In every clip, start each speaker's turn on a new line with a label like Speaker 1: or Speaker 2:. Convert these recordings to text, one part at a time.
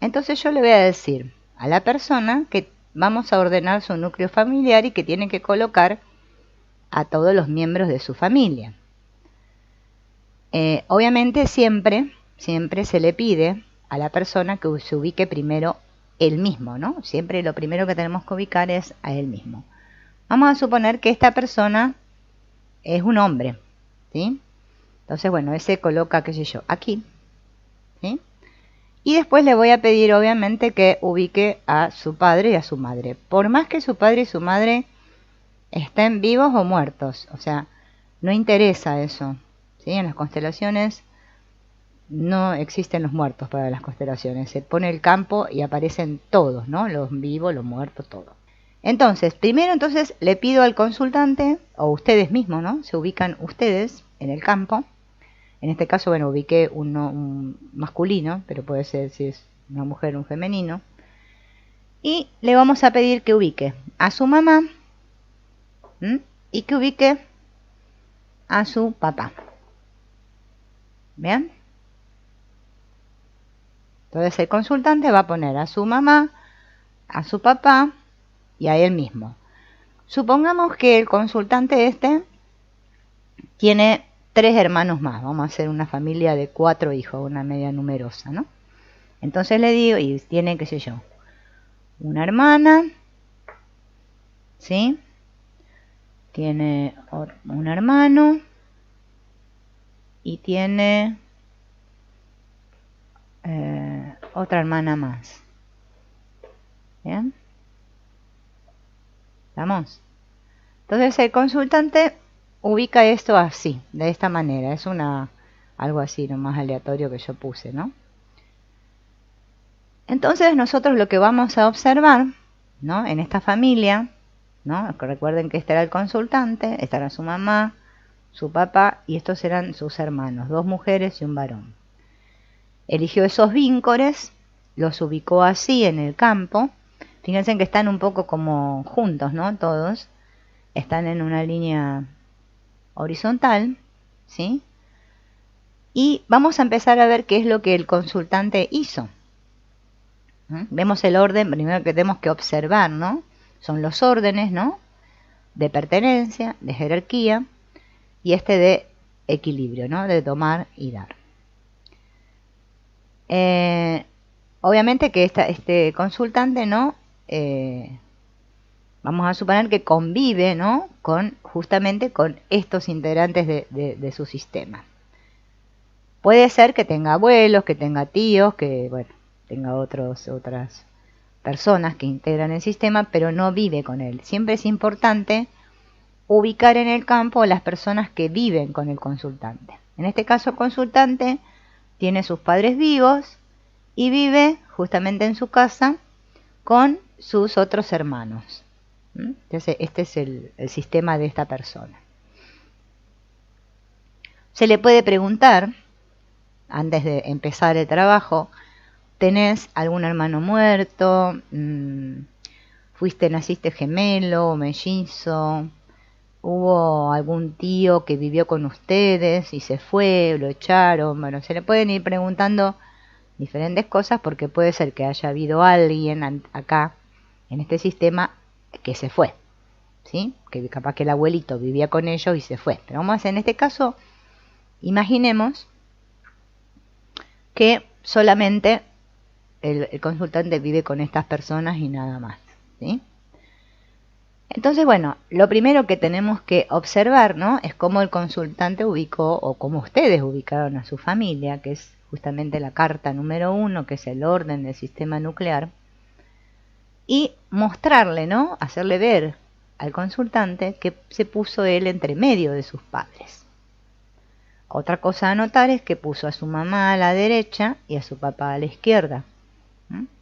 Speaker 1: Entonces yo le voy a decir a la persona que vamos a ordenar su núcleo familiar y que tiene que colocar a todos los miembros de su familia. Obviamente siempre se le pide a la persona que se ubique primero él mismo, ¿no? Siempre lo primero que tenemos que ubicar es a él mismo. Vamos a suponer que esta persona es un hombre, ¿sí? Entonces, bueno, él se coloca, qué sé yo, aquí, ¿sí? Y después le voy a pedir, obviamente, que ubique a su padre y a su madre. Por más que su padre y su madre estén vivos o muertos, o sea, no interesa eso, ¿sí? En las constelaciones no existen los muertos para las constelaciones. Se pone el campo y aparecen todos, ¿no? Los vivos, los muertos, todo. Entonces, primero le pido al consultante, o ustedes mismos, ¿no? Se ubican ustedes en el campo. En este caso, bueno, ubiqué un masculino, pero puede ser si es una mujer, un femenino. Y le vamos a pedir que ubique a su mamá, ¿m? Y que ubique a su papá. ¿Bien? Entonces el consultante va a poner a su mamá, a su papá y a él mismo. Supongamos que el consultante tiene 3 hermanos más. Vamos a hacer una familia de 4 hijos, una media numerosa, ¿no? Entonces le digo, y tiene, qué sé yo, una hermana, ¿sí? Tiene un hermano y tiene otra hermana más. ¿Bien? ¿Estamos? Entonces el consultante ubica esto así, de esta manera. Es algo así, lo más aleatorio que yo puse, ¿no? Entonces nosotros lo que vamos a observar, ¿no? En esta familia, ¿no? Recuerden que este era el consultante, esta era su mamá, su papá y estos eran sus hermanos, 2 mujeres y un varón. Eligió esos víncoles, los ubicó así en el campo. Fíjense que están un poco como juntos, ¿no? Todos están en una línea horizontal, ¿sí? Y vamos a empezar a ver qué es lo que el consultante hizo. Vemos el orden, primero que tenemos que observar, ¿no? Son los órdenes, ¿no? De pertenencia, de jerarquía y de equilibrio, ¿no? De tomar y dar. Obviamente que este consultante, ¿no? Vamos a suponer que convive, ¿no? Justamente con estos integrantes de su sistema. Puede ser que tenga abuelos, que tenga tíos, que, bueno, tenga otras personas que integran el sistema, pero no vive con él. Siempre es importante ubicar en el campo las personas que viven con el consultante. En este caso, el consultante tiene sus padres vivos y vive justamente en su casa con sus otros hermanos. Entonces, este es el sistema de esta persona. Se le puede preguntar, antes de empezar el trabajo, ¿tenés algún hermano muerto? ¿Naciste gemelo o mellizo? ¿Hubo algún tío que vivió con ustedes y se fue, lo echaron? Bueno, se le pueden ir preguntando diferentes cosas porque puede ser que haya habido alguien acá en este sistema que se fue, ¿sí? Que capaz que el abuelito vivía con ellos y se fue. Pero vamos a hacer en este caso, imaginemos que solamente el consultante vive con estas personas y nada más, ¿sí? Entonces, bueno, lo primero que tenemos que observar, ¿no? Es cómo el consultante ubicó o cómo ustedes ubicaron a su familia, que es justamente la carta número 1, que es el orden del sistema nuclear, y mostrarle, ¿no? Hacerle ver al consultante que se puso él entre medio de sus padres. Otra cosa a notar es que puso a su mamá a la derecha y a su papá a la izquierda.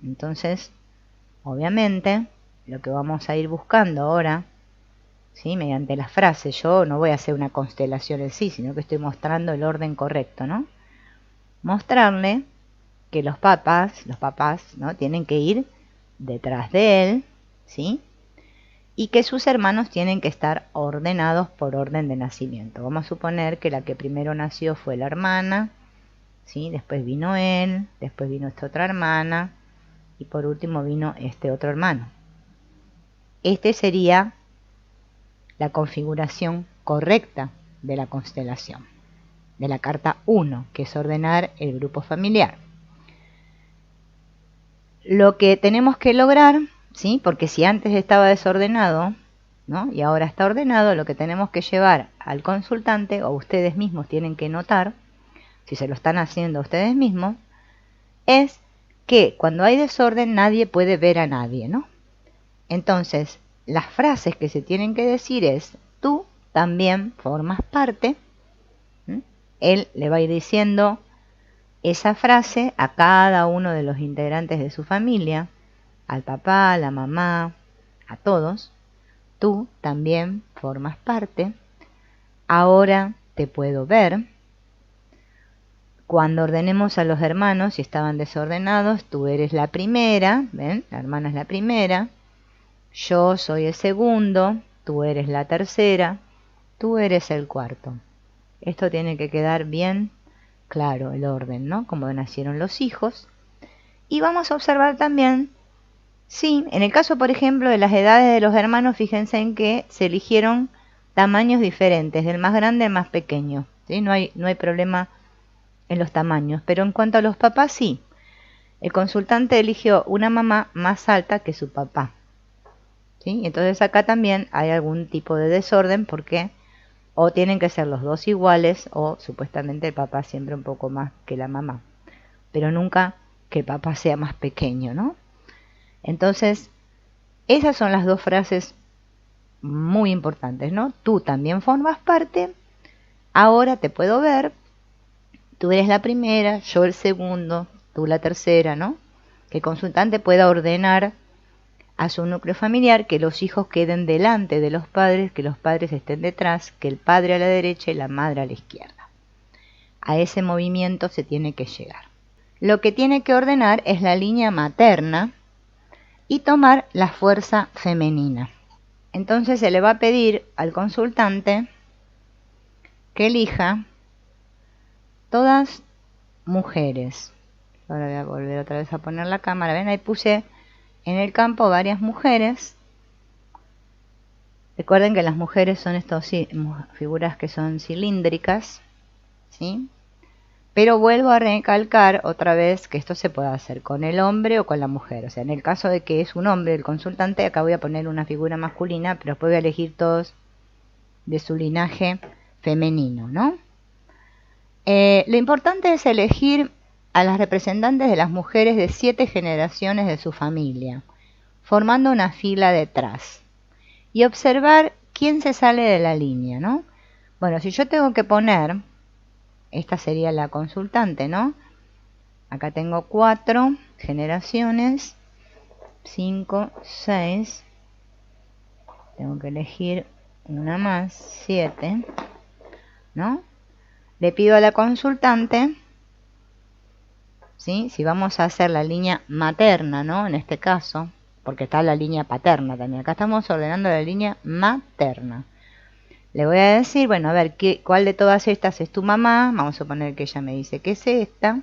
Speaker 1: Entonces, obviamente, lo que vamos a ir buscando ahora, ¿sí? Mediante las frases, yo no voy a hacer una constelación en sí, sino que estoy mostrando el orden correcto, ¿no? Mostrarle que los papás, ¿no? Tienen que ir detrás de él, ¿sí? Y que sus hermanos tienen que estar ordenados por orden de nacimiento. Vamos a suponer que la que primero nació fue la hermana, ¿sí? Después vino él, después vino esta otra hermana, y por último vino este otro hermano. Este sería la configuración correcta de la constelación, de la carta 1, que es ordenar el grupo familiar. Lo que tenemos que lograr, ¿sí? Porque si antes estaba desordenado, ¿no? Y ahora está ordenado, lo que tenemos que llevar al consultante, o ustedes mismos tienen que notar, si se lo están haciendo ustedes mismos, es que cuando hay desorden nadie puede ver a nadie, ¿no? Entonces, las frases que se tienen que decir es: tú también formas parte. Él le va a ir diciendo esa frase a cada uno de los integrantes de su familia, al papá, a la mamá, a todos. Tú también formas parte. Ahora te puedo ver. Cuando ordenemos a los hermanos, si estaban desordenados, tú eres la primera, ¿ven? La hermana es la primera. Yo soy el segundo, tú eres la tercera, tú eres el cuarto. Esto tiene que quedar bien claro, el orden, ¿no? Como nacieron los hijos. Y vamos a observar también, sí, en el caso, por ejemplo, de las edades de los hermanos, fíjense en que se eligieron tamaños diferentes, del más grande al más pequeño, ¿sí? No hay problema en los tamaños, pero en cuanto a los papás, sí. El consultante eligió una mamá más alta que su papá, ¿sí? Entonces acá también hay algún tipo de desorden, porque o tienen que ser los dos iguales, o supuestamente el papá siempre un poco más que la mamá, pero nunca que el papá sea más pequeño, ¿no? Entonces, esas son las dos frases muy importantes, ¿no? Tú también formas parte, ahora te puedo ver, tú eres la primera, yo el segundo, tú la tercera, ¿no? Que el consultante pueda ordenar a su núcleo familiar, que los hijos queden delante de los padres, que los padres estén detrás, que el padre a la derecha y la madre a la izquierda. A ese movimiento se tiene que llegar. Lo que tiene que ordenar es la línea materna y tomar la fuerza femenina. Entonces se le va a pedir al consultante que elija todas mujeres. Ahora voy a volver otra vez a poner la cámara. Ven, ahí puse en el campo varias mujeres. Recuerden que las mujeres son estas figuras que son cilíndricas, ¿sí? Pero vuelvo a recalcar otra vez que esto se puede hacer con el hombre o con la mujer. O sea, en el caso de que es un hombre el consultante, acá voy a poner una figura masculina, pero después voy a elegir todos de su linaje femenino, ¿no? Lo importante es elegir a las representantes de las mujeres de 7 generaciones de su familia, formando una fila detrás, y observar quién se sale de la línea, ¿no? Bueno, si yo tengo que poner, esta sería la consultante, ¿no? Acá tengo 4 generaciones, 5, 6, tengo que elegir una más, 7, ¿no? Le pido a la consultante, ¿sí? Si vamos a hacer la línea materna, ¿no? En este caso, porque está la línea paterna también. Acá estamos ordenando la línea materna. Le voy a decir, bueno, a ver, ¿cuál de todas estas es tu mamá? Vamos a suponer que ella me dice que es esta.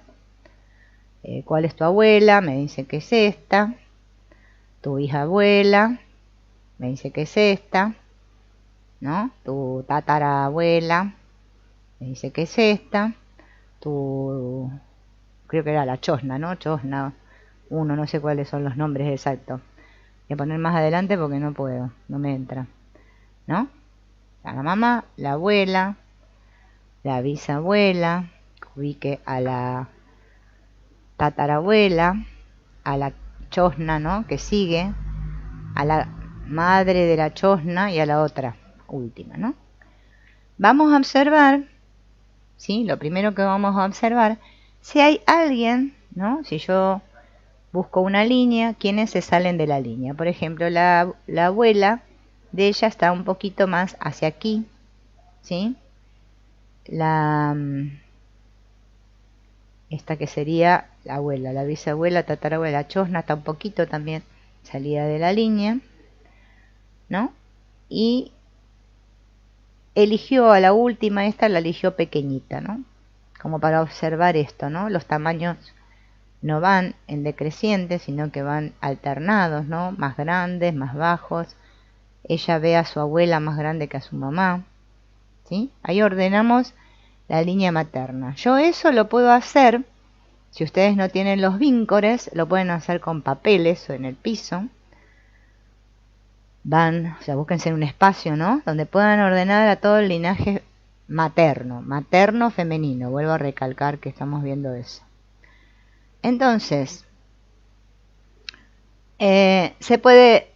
Speaker 1: ¿Cuál es tu abuela? Me dice que es esta. Tu hija abuela me dice que es esta, ¿no? Tu tatarabuela me dice que es esta. Creo que era la chosna, ¿no? Chosna 1, no sé cuáles son los nombres exactos. Voy a poner más adelante porque no puedo, no me entra, ¿no? La mamá, la abuela, la bisabuela, ubique a la tatarabuela, a la chosna, ¿no? Que sigue, a la madre de la chosna y a la otra última, ¿no? Vamos a observar, ¿sí? Lo primero que vamos a observar, si hay alguien, ¿no? Si yo busco una línea, ¿quiénes se salen de la línea? Por ejemplo, la abuela de ella está un poquito más hacia aquí, ¿sí? Esta que sería la abuela, la bisabuela, tatarabuela, chosna está un poquito también salida de la línea, ¿no? Y eligió a la última, esta la eligió pequeñita, ¿no? Como para observar esto, ¿no? Los tamaños no van en decreciente, sino que van alternados, ¿no? Más grandes, más bajos. Ella ve a su abuela más grande que a su mamá, ¿sí? Ahí ordenamos la línea materna. Yo eso lo puedo hacer, si ustedes no tienen los víncores, lo pueden hacer con papeles o en el piso. Van, o sea, búsquense en un espacio, ¿no? Donde puedan ordenar a todo el linaje materno, materno femenino. Vuelvo a recalcar que estamos viendo eso. Entonces, se puede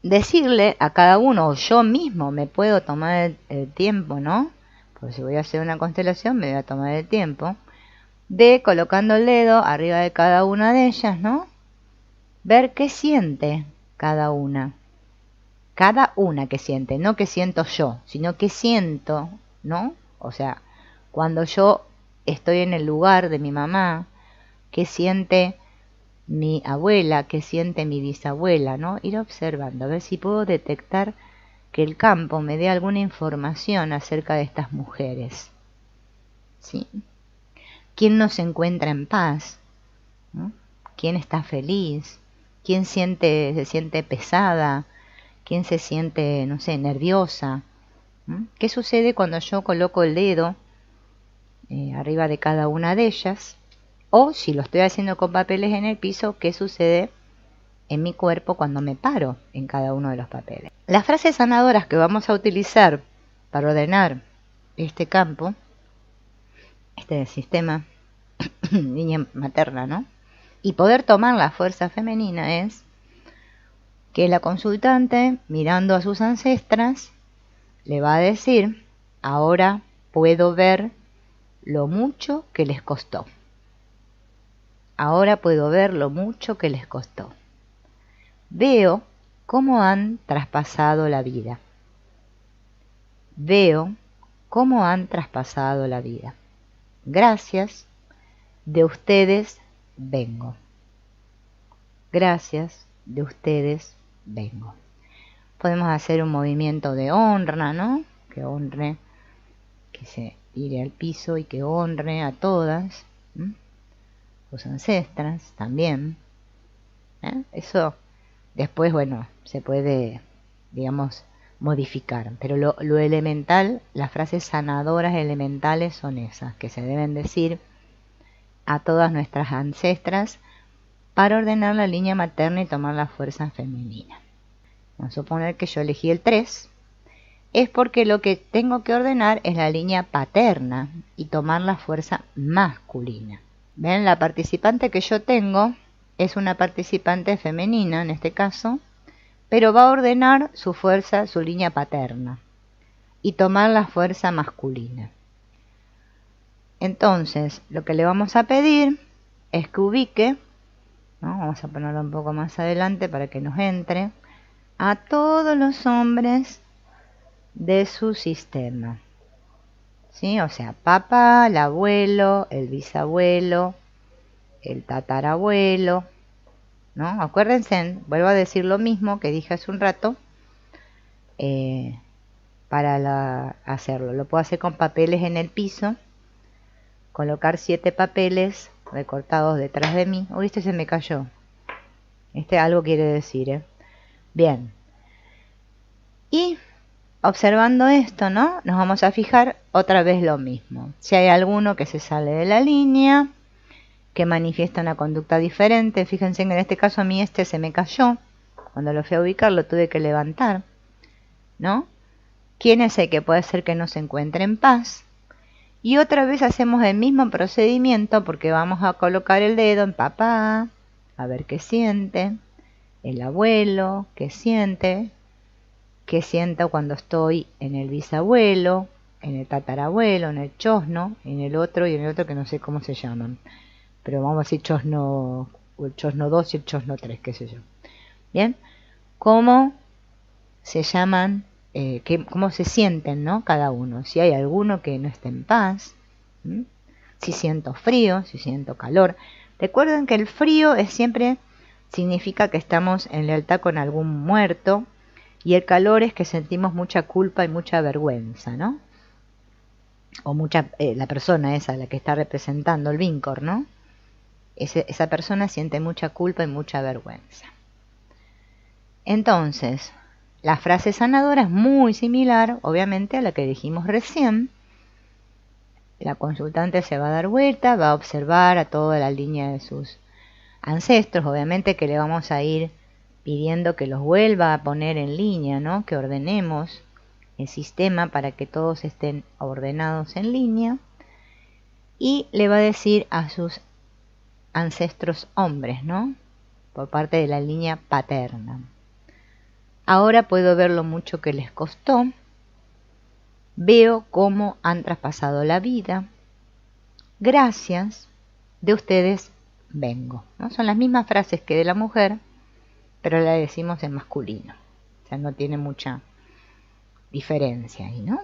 Speaker 1: decirle a cada uno, o yo mismo me puedo tomar el tiempo, ¿no? Pues si voy a hacer una constelación, me voy a tomar el tiempo de, colocando el dedo arriba de cada una de ellas, ¿no? Ver qué siente cada una. Cada una que siente, no que siento yo, sino que siento, ¿no? O sea, cuando yo estoy en el lugar de mi mamá, qué siente mi abuela, qué siente mi bisabuela, ¿no? Ir observando, a ver si puedo detectar que el campo me dé alguna información acerca de estas mujeres, ¿sí? ¿Quién no se encuentra en paz? ¿No? ¿Quién está feliz? ¿Quién se siente pesada? ¿Quién se siente, no sé, nerviosa? ¿Qué sucede cuando yo coloco el dedo arriba de cada una de ellas? O si lo estoy haciendo con papeles en el piso, ¿qué sucede en mi cuerpo cuando me paro en cada uno de los papeles? Las frases sanadoras que vamos a utilizar para ordenar este campo, este sistema línea materna, ¿no? Y poder tomar la fuerza femenina es que la consultante, mirando a sus ancestras, le va a decir, ahora puedo ver lo mucho que les costó. Ahora puedo ver lo mucho que les costó. Veo cómo han traspasado la vida. Veo cómo han traspasado la vida. Gracias, de ustedes vengo. Gracias, de ustedes vengo. Podemos hacer un movimiento de honra, ¿no? Que honre, que se tire al piso y que honre a todas, sus ancestras también. Eso después, bueno, se puede, digamos, modificar. Pero lo elemental, las frases sanadoras elementales son esas, que se deben decir a todas nuestras ancestras para ordenar la línea materna y tomar la fuerza femenina. Vamos a suponer que yo elegí el 3, es porque lo que tengo que ordenar es la línea paterna y tomar la fuerza masculina. ¿Ven? La participante que yo tengo es una participante femenina en este caso, pero va a ordenar su fuerza, su línea paterna y tomar la fuerza masculina. Entonces, lo que le vamos a pedir es que ubique, ¿no? Vamos a ponerlo un poco más adelante para que nos entre, a todos los hombres de su sistema, ¿sí? O sea, papá, el abuelo, el bisabuelo, el tatarabuelo, ¿no? Acuérdense, vuelvo a decir lo mismo que dije hace un rato, para hacerlo. Lo puedo hacer con papeles en el piso, colocar 7 papeles recortados detrás de mí. Uy, este se me cayó. Este algo quiere decir, Bien. Y observando esto, ¿no? Nos vamos a fijar otra vez lo mismo. Si hay alguno que se sale de la línea, que manifiesta una conducta diferente, fíjense que en este caso a mí este se me cayó. Cuando lo fui a ubicar lo tuve que levantar, ¿no? ¿Quién es el que puede ser que no se encuentre en paz? Y otra vez hacemos el mismo procedimiento porque vamos a colocar el dedo en papá, a ver qué siente, el abuelo, qué siento cuando estoy en el bisabuelo, en el tatarabuelo, en el chosno, en el otro y en el otro que no sé cómo se llaman. Pero vamos a decir chosno, el chosno 2 y el chosno 3, qué sé yo. Bien, ¿cómo se llaman? Cómo se sienten, ¿no? Cada uno. Si hay alguno que no esté en paz, si siento frío, si siento calor. Recuerden que el frío siempre significa que estamos en lealtad con algún muerto, y el calor es que sentimos mucha culpa y mucha vergüenza, ¿no? O la persona esa, la que está representando el víncor, ¿no? esa persona siente mucha culpa y mucha vergüenza. Entonces, la frase sanadora es muy similar, obviamente, a la que dijimos recién. La consultante se va a dar vuelta, va a observar a toda la línea de sus ancestros, obviamente que le vamos a ir pidiendo que los vuelva a poner en línea, ¿no? Que ordenemos el sistema para que todos estén ordenados en línea, y le va a decir a sus ancestros hombres, ¿no? Por parte de la línea paterna: ahora puedo ver lo mucho que les costó, veo cómo han traspasado la vida, gracias, de ustedes vengo, ¿no? Son las mismas frases que de la mujer, pero la decimos en masculino, o sea, no tiene mucha diferencia ahí, ¿no?